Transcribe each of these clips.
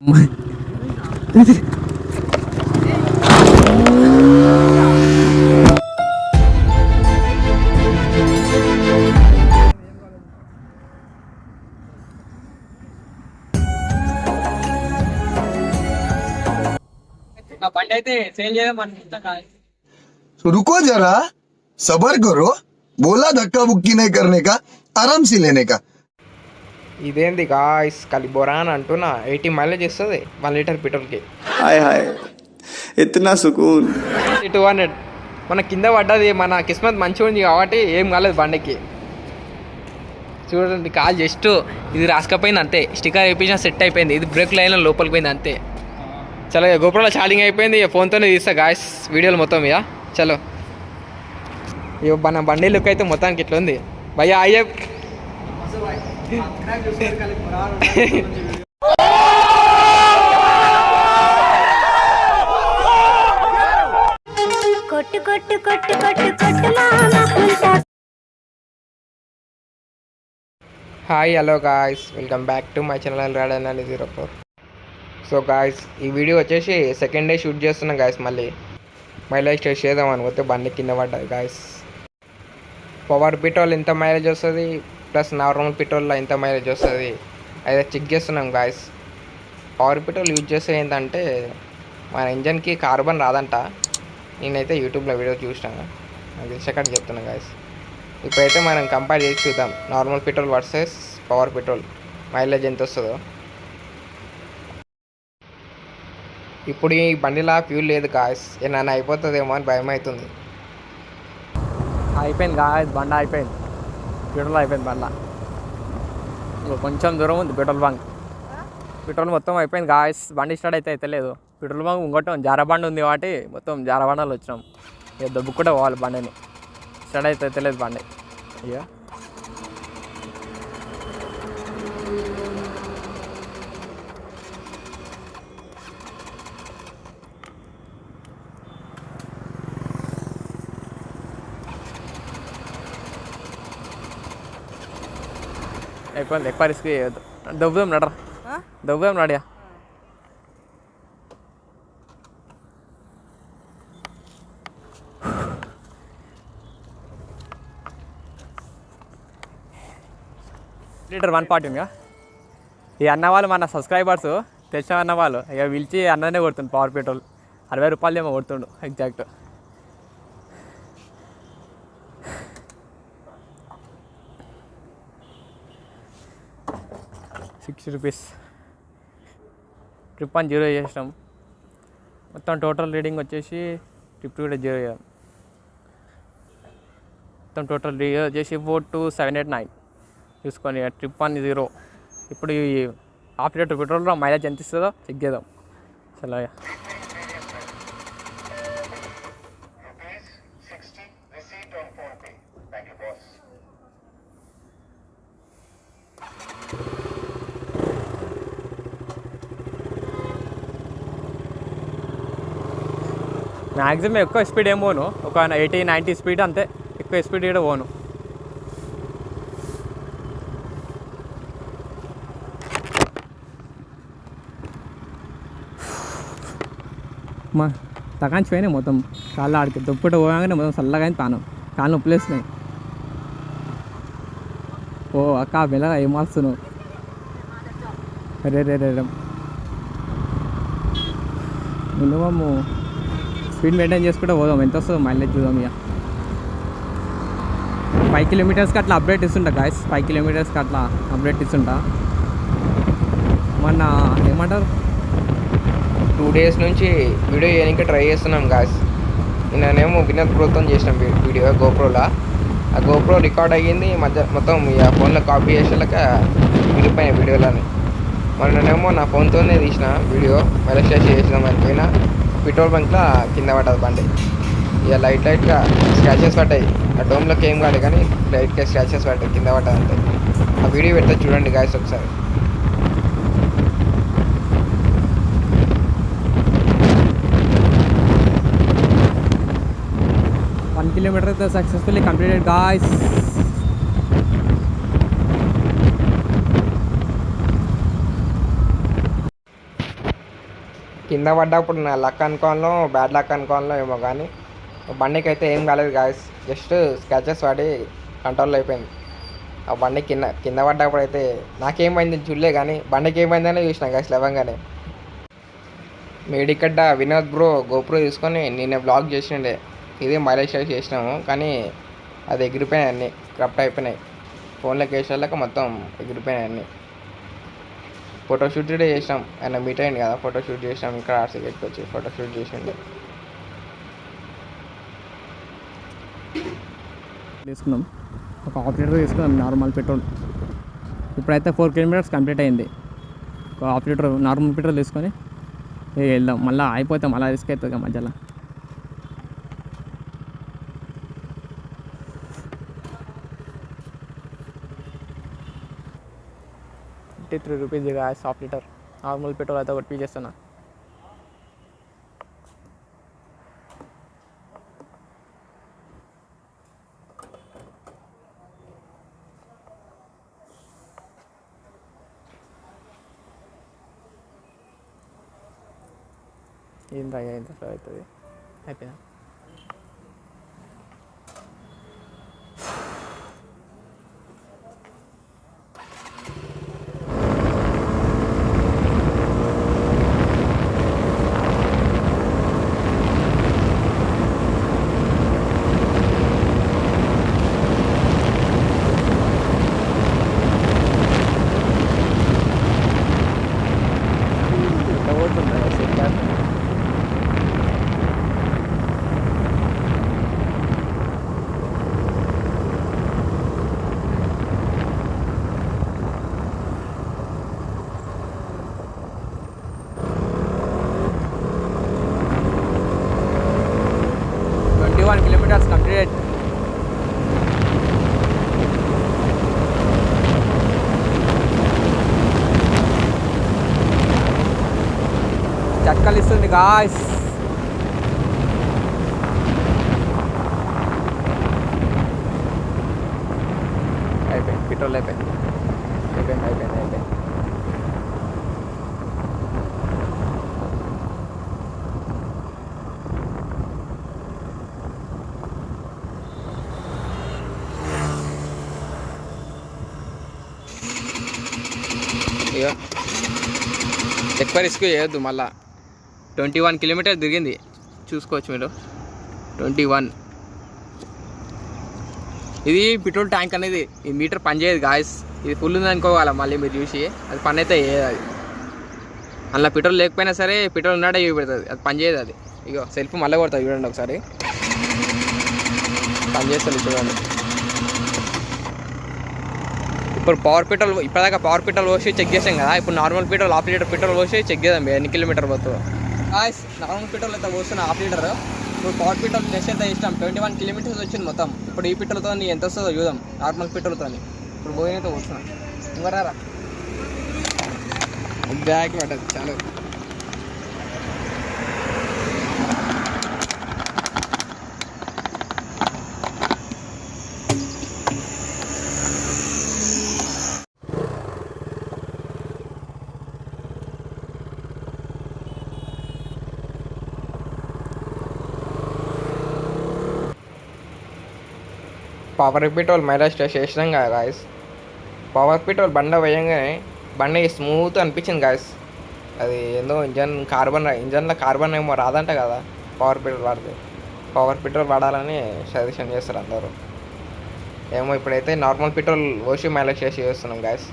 నా బండి అయితే సేల్ చేయడం అనుకుంటా కాదు. रुको जरा सबर करो बोला धक्का बुक्की नहीं करने का आराम से लेने का ఇదేంది గాయస్ కలిబోరాన్ అంటున్నా 80 మైలేజ్ ఇస్తుంది 1 లీటర్ పెట్రోల్కి. हाय हाय इतना सुकून 200 మన కింద పడ్డది. మన కిస్మత్ మంచిగా ఉంది కాబట్టి ఏం కాలేదు బండికి. చూడండి కాల్ జస్ట్ ఇది రాసుకపోయింది అంతే. స్టిక్కర్ వేయించిన సెట్ అయిపోయింది. ఇది బ్రేక్ లైన్ లోపలికి పోయింది అంతే. చలో గోప్రోలో ఛార్జింగ్ అయిపోయింది. ఫోన్తోనే తీస్తా గాయస్ వీడియోలు మొత్తం ఇక. చలో ఇక మన బండి లుక్ అయితే మొత్తానికి ఇట్లా ఉంది భయ్యా. అయ్యే కొట్టు కొట్టు కొట్టు కొట్టు కొట్టు మామ. Hi hello guys, welcome back to my channel Radeon 04. So guys ఈ వీడియో వచ్చేసి సెకండ్ డే షూట్ చేస్తున్నాం గాయస్. మళ్ళీ మైలేజ్ టెస్ట్ చేద్దాం అనుకుంటే బండి కింద పడ్డది గాయస్. పవర్ పెట్రోల్ ఎంత మైలేజ్ వస్తుంది ప్లస్ నార్మల్ పెట్రోల్లో ఎంత మైలేజ్ వస్తుంది అయితే చెక్ చేస్తున్నాం గాయస్. పవర్ పెట్రోల్ యూజ్ చేస్తే ఏంటంటే మన ఇంజన్కి కార్బన్ రాదంట. నేనైతే యూట్యూబ్లో వీడియో చూసినాను, నాకు తెలిసాక చెప్తున్నా గాయస్. ఇప్పుడైతే మనం కంపేర్ చేసి చూద్దాం normal petrol versus power petrol mileage ఎంత వస్తుందో. ఇప్పుడు ఈ బండిలా ఫ్యూల్ లేదు గాయస్. ఏమన్నా అయిపోతుందేమో అని భయం అవుతుంది. అయిపోయింది గాయస్, బండ అయిపోయింది. పెట్రోల్ అయిపోయింది బండ. ఇంకా కొంచెం దూరం ఉంది పెట్రోల్ బంక్. పెట్రోల్ మొత్తం అయిపోయింది గాయస్. బండి స్టార్ట్ అయితే లేదు. పెట్రోల్ బంక్ ఇంకోటం జారబండి ఉంది కాబట్టి మొత్తం జారబండలు వచ్చినాం. ఇక దెబ్బ కూడా పోవాలి బండిని. స్టార్ట్ అయితే లేదు బండి. ఇక అయిపోయింది. ఎక్కువ రిస్క్ చేయొద్దు. దవ్వుదాం నడరా, దవ్వుదాం నడియా. లీటర్ 140 ఉందిగా. ఈ అన్నవాళ్ళు మన సబ్స్క్రైబర్స్ తెలిసిన అన్నవాళ్ళు ఇక పిలిచి అన్ననే కొడుతుండు. పవర్ పెట్రోల్ 60 రూపాయలు ఏమో కొడుతుండు ఎగ్జాక్ట్. ₹60 ట్రిప్ అని 0 చేసినాం. మొత్తం టోటల్ రీడింగ్ వచ్చేసి ట్రిప్ కూడా 0 చేయాలి. మొత్తం టోటల్ వచ్చేసి 42789 చూసుకొని ట్రిప్ అని 0. ఇప్పుడు ఈ హాఫ్ లీటర్ పెట్రోల్లో మైలేజ్ ఎంత ఇస్తుందో చెక్ చేద్దాం. చలో మ్యాక్సిమం ఎక్కువ స్పీడ్ ఏం పోను, ఒక 80-90 స్పీడ్ అంతే. ఎక్కువ స్పీడ్ కూడా పోను. మా తగాంచిపోయినాయి మొత్తం. కాళ్ళు ఆడికి దొప్పుట పోగానే మొత్తం చల్లగా అయింది. కాళ్ళు నొప్పులేస్తున్నాయి. ఓ అక్క మెల్లగా ఏం మారుస్తున్నావు. రే మినిమమ్ స్పీడ్ మెయింటైన్ చేసుకుంటే పోదాం. ఎంత వస్తుందో మైలేజ్ చూద్దాం. ఇక 5 కిలోమీటర్స్కి అట్లా అప్డేట్ ఇస్తుంటా గాయస్. 5 కిలోమీటర్స్కి అట్లా అప్డేట్ ఇస్తుంటా. మొన్న ఏమంటారు 2 days నుంచి వీడియో చేయడానికి ట్రై చేస్తున్నాం గాయస్. నేనేమో వినోద్ ప్రోతో చేసినాం వీడియో గోప్రోలో. ఆ గోప్రో రికార్డ్ అయ్యింది మొత్తం ఇక ఫోన్లో కాపీ చేసేలాక విడిపోయిన వీడియోలని. మొన్ననేమో నా ఫోన్తోనే తీసిన వీడియో మైలేజ్ టెస్ట్ చేసినాం అయిపోయినా పెట్రోల్ బంక్లో కింద పడ్డది బండి. ఇక లైట్గా స్క్రాచెస్ పడ్డాయి. ఆ డోమ్లోకి ఏం కాదు కానీ లైట్గా స్క్రాచెస్ పడ్డాయి, కింద పడ్డది అంతే. ఆ వీడియో పెడితే చూడండి గాయస్ ఒకసారి. 1 kilometer is successfully completed guys. కింద పడ్డప్పుడు నా లక్ అనుకోవాలో బ్యాడ్ లక్ అనుకోవాలో ఏమో కానీ బండికి అయితే ఏం కాలేదు గాయస్, జస్ట్ స్క్రాచెస్ పడి కంట్రోల్ అయిపోయింది. ఆ బండి కింద కింద పడ్డప్పుడు అయితే నాకేమైంది చూడలే కానీ బండికి ఏమైందని చూసిన గాయస్ లేవంగానే. మేడికడ్డ వినోద్ బ్రో గోప్రో తీసుకొని నిన్న బ్లాగ్ చేసిండే, ఇది మైలేజ్ షేర్ చేసినాము కానీ అది ఎగిరిపోయినాయి, అన్నీ క్రప్ట్ అయిపోయినాయి. ఫోన్లోకి వేసేళ్ళక మొత్తం ఎగిరిపోయినాయి అన్నీ. ఫోటోషూట్ కూడా చేసినాం, ఆయన మీట్ అయింది కదా, ఫోటోషూట్ చేసినాం ఇక్కడ ఆర్సీ గేట్కి వచ్చి ఫోటోషూట్ చేసిండే. తీసుకున్నాం ఒక హాఫ్ లీటర్ తీసుకున్నాం నార్మల్ పెట్రోల్. ఇప్పుడైతే 4 కిలోమీటర్స్ కంప్లీట్ అయింది. ఒక హాఫ్ లీటర్ నార్మల్ పెట్రోల్ తీసుకొని వెళ్దాం. మళ్ళీ అయిపోతాం, మళ్ళీ రిస్క్ అవుతుంది మధ్యలో. 53 rupees guys half litre. Normal petrol అయితే ఒకటి చేస్తున్నా. ఏంద్రా ఎంత సేపు అవుతుంది, అయిపోయిందా? kilometers completed. చక్కలిస్తుంది గాయ్స్. అయిపోయింది పెట్రోల్, అయిపోయింది. ఇక ఎక్కువ రిస్క్ చేయొద్దు. మళ్ళా 21 కిలోమీటర్స్ తిరిగింది, చూసుకోవచ్చు మీరు. 21. ఇది పెట్రోల్ ట్యాంక్ అనేది, ఈ మీటర్ పని చేయదు గాయస్. ఇది ఫుల్ ఉంది అనుకోవాలి మళ్ళీ మీరు చూసి, అది పని అయితే చేయదు. అది అందులో పెట్రోల్ లేకపోయినా సరే పెట్రోల్ ఉన్నాడే చూపెడుతుంది, అది పని చేయదు. అది ఇగో సెల్ఫ్ మళ్ళీ కొడుతుంది, చూడండి ఒకసారి. పని చేస్తుంది చూడండి. ఇప్పుడు పవర్ పెట్రోల్, ఇప్పటిదాకా పవర్ పెట్రోల్ పోసి చెక్ చేసాం కదా, ఇప్పుడు normal petrol half litre petrol పోసి చెక్ చేద్దాం ఎన్ని కిలోమీటర్ పోతుందో. గాయ్స్ నార్మల్ పెట్రోల్ అయితే పోస్తున్నా హాఫ్ లీటర్. ఇప్పుడు పవర్ పెట్రోల్ టెస్ట్ అయితే ఇష్టం 21 కిలోమీటర్స్ వచ్చింది మొత్తం. ఇప్పుడు ఈ పెట్రోల్తో ఎంత వస్తుందో చూద్దాం, నార్మల్ పెట్రోల్తో. ఇప్పుడు పోయినతో పోస్తున్నా. ఇంకరారా బ్యాగ్ పడ్డది చాలు. పవర్ పెట్రోల్ మైలేజ్ టెస్ట్ చేసినాం కదా గాయస్. పవర్ పెట్రోల్ బండ వేయంగానే బండి స్మూత్ అనిపించింది గాయస్. అది ఏందో ఇంజన్లో కార్బన్ ఏమో రాదంట కదా పవర్ పెట్రోల్ వాడితే. పవర్ పెట్రోల్ వాడాలని సజెషన్ చేస్తారు అందరూ. ఏమో ఇప్పుడైతే నార్మల్ పెట్రోల్ ఓషి మైలేజ్ టెస్ట్ చేస్తున్నాం గాయస్.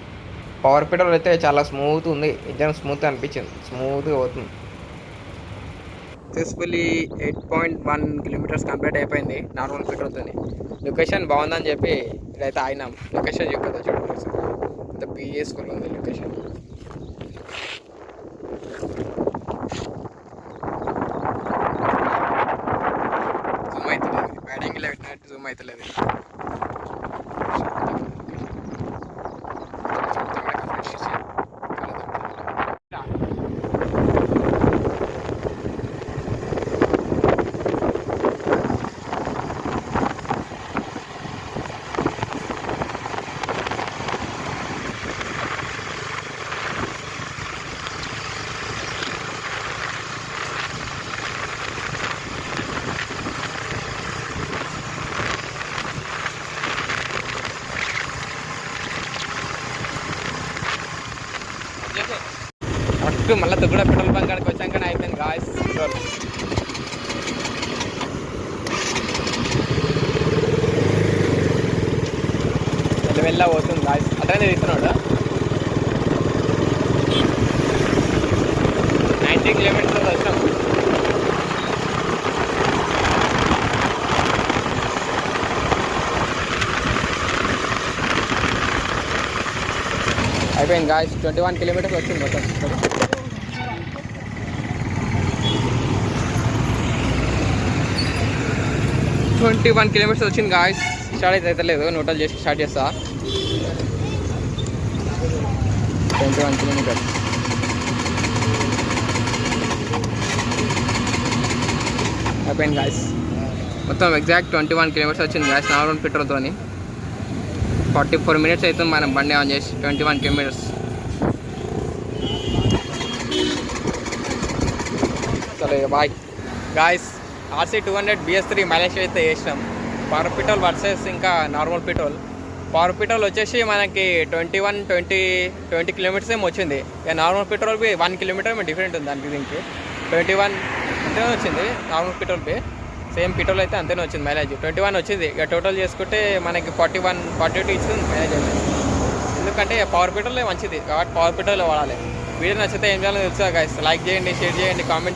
పవర్ పెట్రోల్ అయితే చాలా స్మూత్ ఉంది, ఇంజన్ స్మూత్ అనిపించింది, స్మూత్గా పోతుంది. సక్సెస్ఫుల్లీ 8.1 కిలోమీటర్స్ కంప్లీట్ అయిపోయింది నార్మల్ పెట్రోల్తో. లొకేషన్ బాగుందని చెప్పి ఇక్కడైతే ఆగినాం. లొకేషన్ చెప్పేదా చూడండి సార్, ఇంత పీస్ఫుల్ ఉంది లొకేషన్. జూమ్ అవుతలేదు, బ్యాడింగ్లో పెట్టినట్టు జూమ్ అవుతలేదు. జస్ట్ మళ్ళీ తుగ్గడ పెట్రోల్ బంక్ కాడికి వచ్చాకనే అయిపోయింది గాయస్ పెట్రోల్. వెళ్ళ పోతుంది గాయస్. అట్లనే తీస్తున్నాడు 90 కిలోమీటర్స్ వచ్చాం. అయిపోయింది గాయస్. 21 కిలోమీటర్స్ వచ్చింది మొత్తం. 21 కిలోమీటర్స్ వచ్చింది గాయస్. స్టార్ట్ అయితే లేదు, నోటల్ చేసి స్టార్ట్ చేస్తా. 21 కిలోమీటర్స్ అయిపోయింది గాయస్. మొత్తం ఎగ్జాక్ట్ 21 కిలోమీటర్స్ వచ్చింది గాయస్ నార్మల్ పెట్రోల్తో. 44 మినిట్స్ అవుతుంది మనం బండి ఆన్ చేసి. 21 కిలోమీటర్స్. సరే bye guys. RC 200 BS3 mileage అయితే వేసినాం. పవర్ పెట్రోల్ వర్సెస్ ఇంకా నార్మల్ పెట్రోల్. పవర్ పెట్రోల్ వచ్చేసి మనకి 20 కిలోమీటర్స్ ఏమో వచ్చింది. ఇక నార్మల్ పెట్రోల్ బి 1 కిలోమీటర్ ఏమో డిఫరెంట్ ఉంది దానికి దీనికి. 21 అంతేనే వచ్చింది నార్మల్ పెట్రోల్ బి. సేమ్ పెట్రోల్ అయితే అంతేనే వచ్చింది మైలేజ్. 21 వచ్చింది. ఇక టోటల్ చేసుకుంటే మనకి 41, 42 ఇచ్చింది మైలేజ్ అయితే. ఎందుకంటే పవర్ పెట్రోలే మంచిది కాబట్టి పవర్ పెట్రోల్ వాడాలి. వీడియో నచ్చితే ఏం చేయాలో తెలుసా గైస్. లైక్ చేయండి, షేర్ చేయండి, కామెంట్ చేయండి.